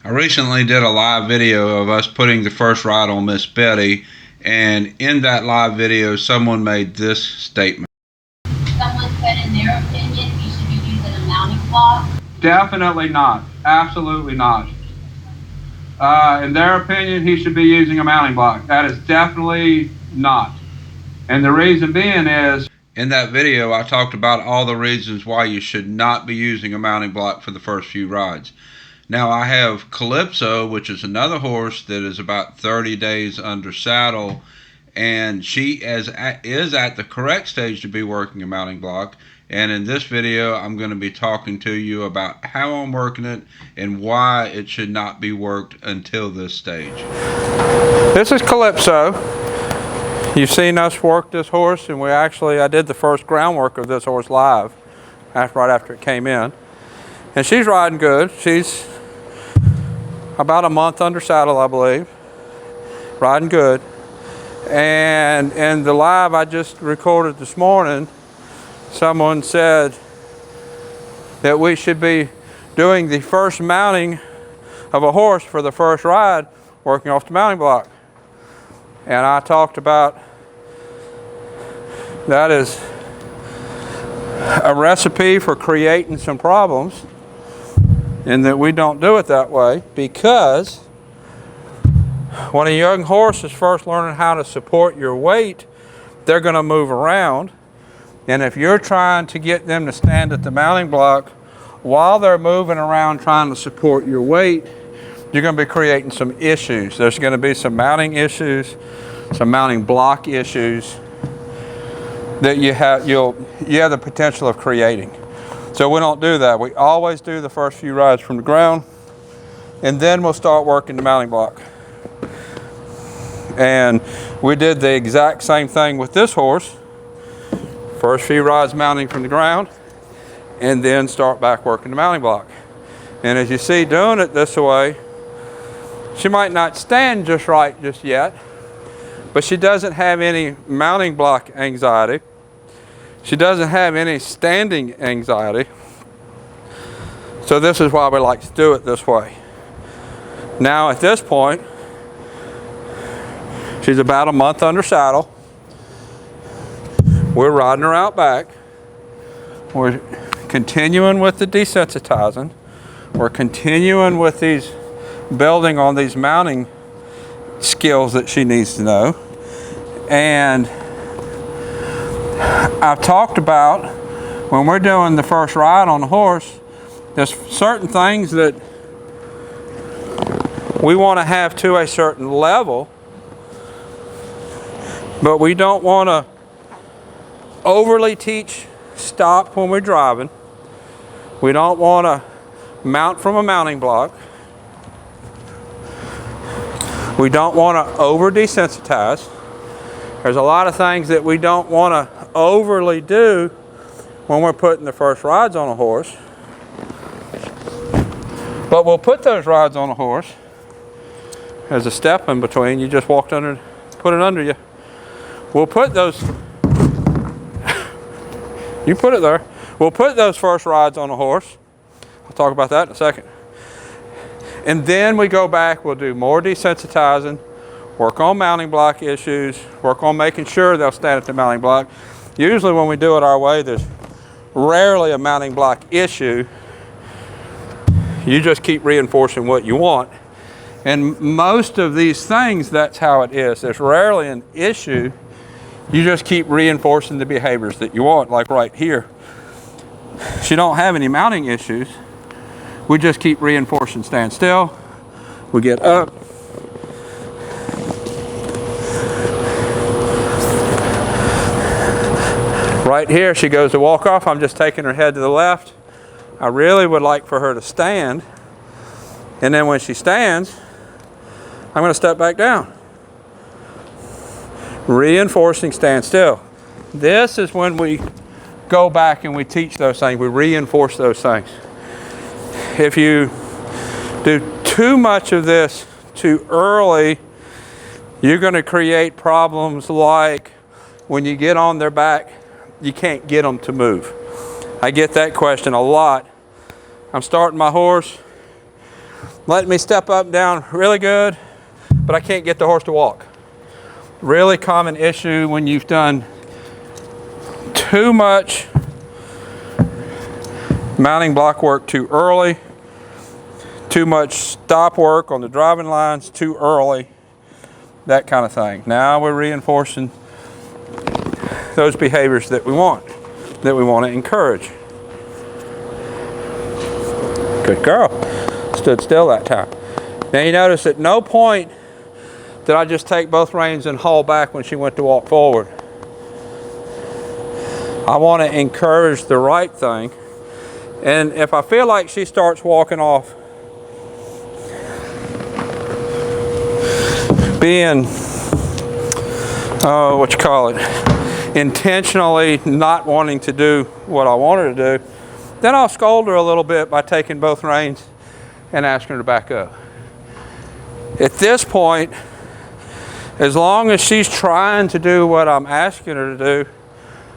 I recently did a live video of us putting the first ride on Miss Betty, and in that live video someone made this statement. Someone said in their opinion he should be using a mounting block. Definitely not. Absolutely not. In their opinion, he should be using a mounting block. That is definitely not. And the reason being is, in that video I talked about all the reasons why you should not be using a mounting block for the first few rides. Now I have Calypso, which is another horse that is about 30 days under saddle, and she is at the correct stage to be working a mounting block. And in this video I'm going to be talking to you about how I'm working it and why it should not be worked until this stage. this is Calypso. You've seen us work this horse, and I did the first groundwork of this horse live right after it came in. And she's riding good. She's about a month under saddle, I believe. Riding good. And in the live I just recorded this morning, someone said that we should be doing the first mounting of a horse for the first ride, working off the mounting block. And I talked about that is a recipe for creating some problems, and that we don't do it that way, because when a young horse is first learning how to support your weight, they're going to move around. And if you're trying to get them to stand at the mounting block while they're moving around trying to support your weight, you're going to be creating some issues. There's going to be some mounting issues, some mounting block issues that you have the potential of creating. So we don't do that. We always do the first few rides from the ground, and then we'll start working the mounting block. And we did the exact same thing with this horse. First few rides mounting from the ground, and then start back working the mounting block. And as you see, doing it this way, she might not stand just right just yet, but she doesn't have any mounting block anxiety. She doesn't have any standing anxiety. So this is why we like to do it this way. Now at this point, she's about a month under saddle. We're riding her out back. We're continuing with the desensitizing. We're continuing with building on these mounting skills that she needs to know. And I've talked about, when we're doing the first ride on the horse, there's certain things that we want to have to a certain level, but we don't want to overly teach stop when we're driving. We don't want to mount from a mounting block. We don't want to over desensitize. There's a lot of things that we don't want to overly do when we're putting the first rides on a horse. But we'll put those rides on a horse. There's a step in between. You just walked under, put it under you. We'll put those, you put it there. We'll put those first rides on a horse. I'll talk about that in a second. And then we go back, we'll do more desensitizing, work on mounting block issues, work on making sure they'll stand at the mounting block. Usually when we do it our way, there's rarely a mounting block issue. You just keep reinforcing what you want. And most of these things, that's how it is. There's rarely an issue. You just keep reinforcing the behaviors that you want, like right here. She don't have any mounting issues. We just keep reinforcing stand still. We get up. Right here, she goes to walk off. I'm just taking her head to the left. I really would like for her to stand. And then when she stands, I'm going to step back down. Reinforcing stand still. This is when we go back and we teach those things. We reinforce those things. If you do too much of this too early, you're going to create problems like when you get on their back, you can't get them to move. I get that question a lot. I'm starting my horse. letting me step up and down really good, but I can't get the horse to walk. Really common issue when you've done too much mounting block work too early, too much stop work on the driving lines too early, that kind of thing. Now we're reinforcing those behaviors that we want to encourage. Good girl. Stood still that time. Now you notice at no point did I just take both reins and haul back when she went to walk forward. I want to encourage the right thing. And if I feel like she starts walking off, being, intentionally not wanting to do what I want her to do, then I'll scold her a little bit by taking both reins and asking her to back up. At this point, as long as she's trying to do what I'm asking her to do,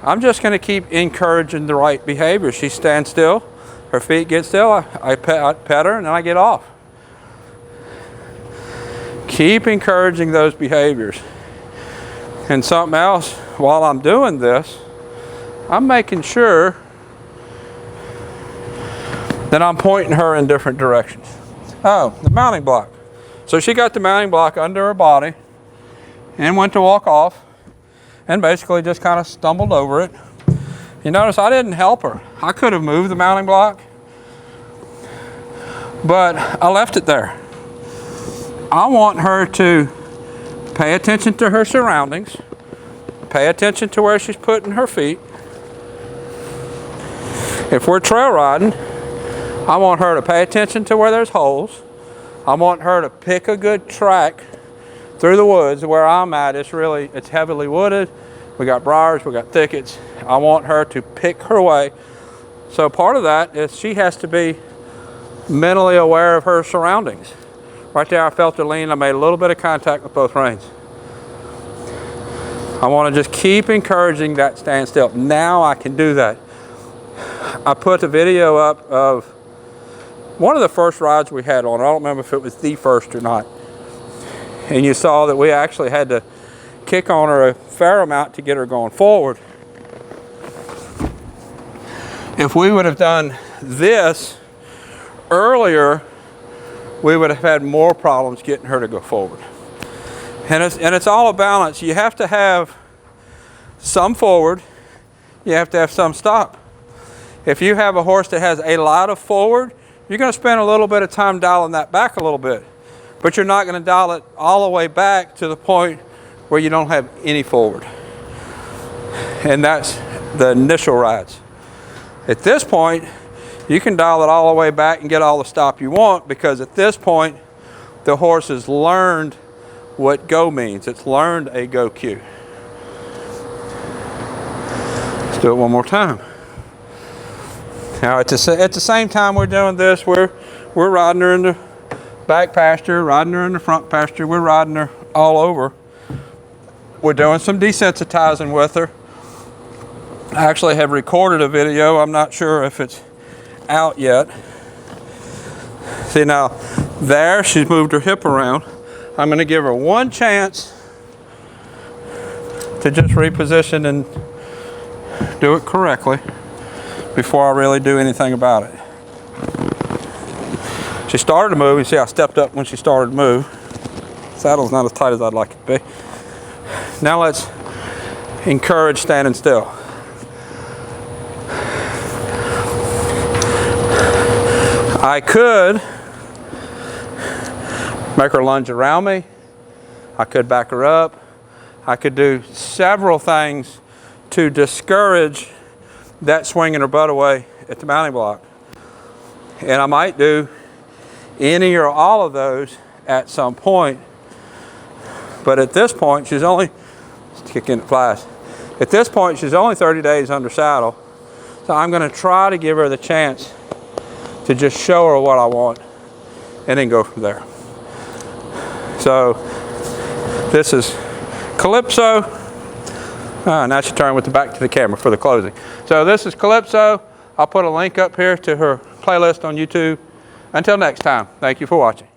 I'm just going to keep encouraging the right behavior. She stands still, her feet get still, I pet her, and then I get off. Keep encouraging those behaviors. And something else, while I'm doing this, I'm making sure that I'm pointing her in different directions. Oh, the mounting block. So she got the mounting block under her body and went to walk off and basically just kind of stumbled over it. You notice I didn't help her. I could have moved the mounting block, but I left it there. I want her to pay attention to her surroundings, pay attention to where she's putting her feet. If we're trail riding, I want her to pay attention to where there's holes. I want her to pick a good track through the woods. Where I'm at, it's heavily wooded. We got briars, we got thickets. I want her to pick her way. So part of that is she has to be mentally aware of her surroundings. Right there, I felt her lean. I made a little bit of contact with both reins. I want to just keep encouraging that stand still. Now I can do that. I put the video up of one of the first rides we had on. I don't remember if it was the first or not. And you saw that we actually had to kick on her a fair amount to get her going forward. If we would have done this earlier, we would have had more problems getting her to go forward. And it's all a balance. You have to have some forward, you have to have some stop. If you have a horse that has a lot of forward, you're going to spend a little bit of time dialing that back a little bit. But you're not going to dial it all the way back to the point where you don't have any forward. And that's the initial rides. At this point, you can dial it all the way back and get all the stop you want, because at this point, the horse has learned what go means. It's learned a go cue. Let's do it one more time. Now at the same time we're doing this, we're riding her in the back pasture, riding her in the front pasture, we're riding her all over. We're doing some desensitizing with her. I actually have recorded a video. I'm not sure if it's out yet. See now, there she's moved her hip around. I'm going to give her one chance to just reposition and do it correctly before I really do anything about it. She started to move. You see I stepped up when she started to move. Saddle's not as tight as I'd like it to be. Now let's encourage standing still. I could make her lunge around me. I could back her up. I could do several things to discourage that swinging her butt away at the mounting block. And I might do any or all of those at some point. But at this point, she's only, kick in the flies. At this point, she's only 30 days under saddle. So I'm going to try to give her the chance to just show her what I want and then go from there. So this is Calypso. Now she turned with the back to the camera for the closing. So this is Calypso. I'll put a link up here to her playlist on YouTube. Until next time, thank you for watching.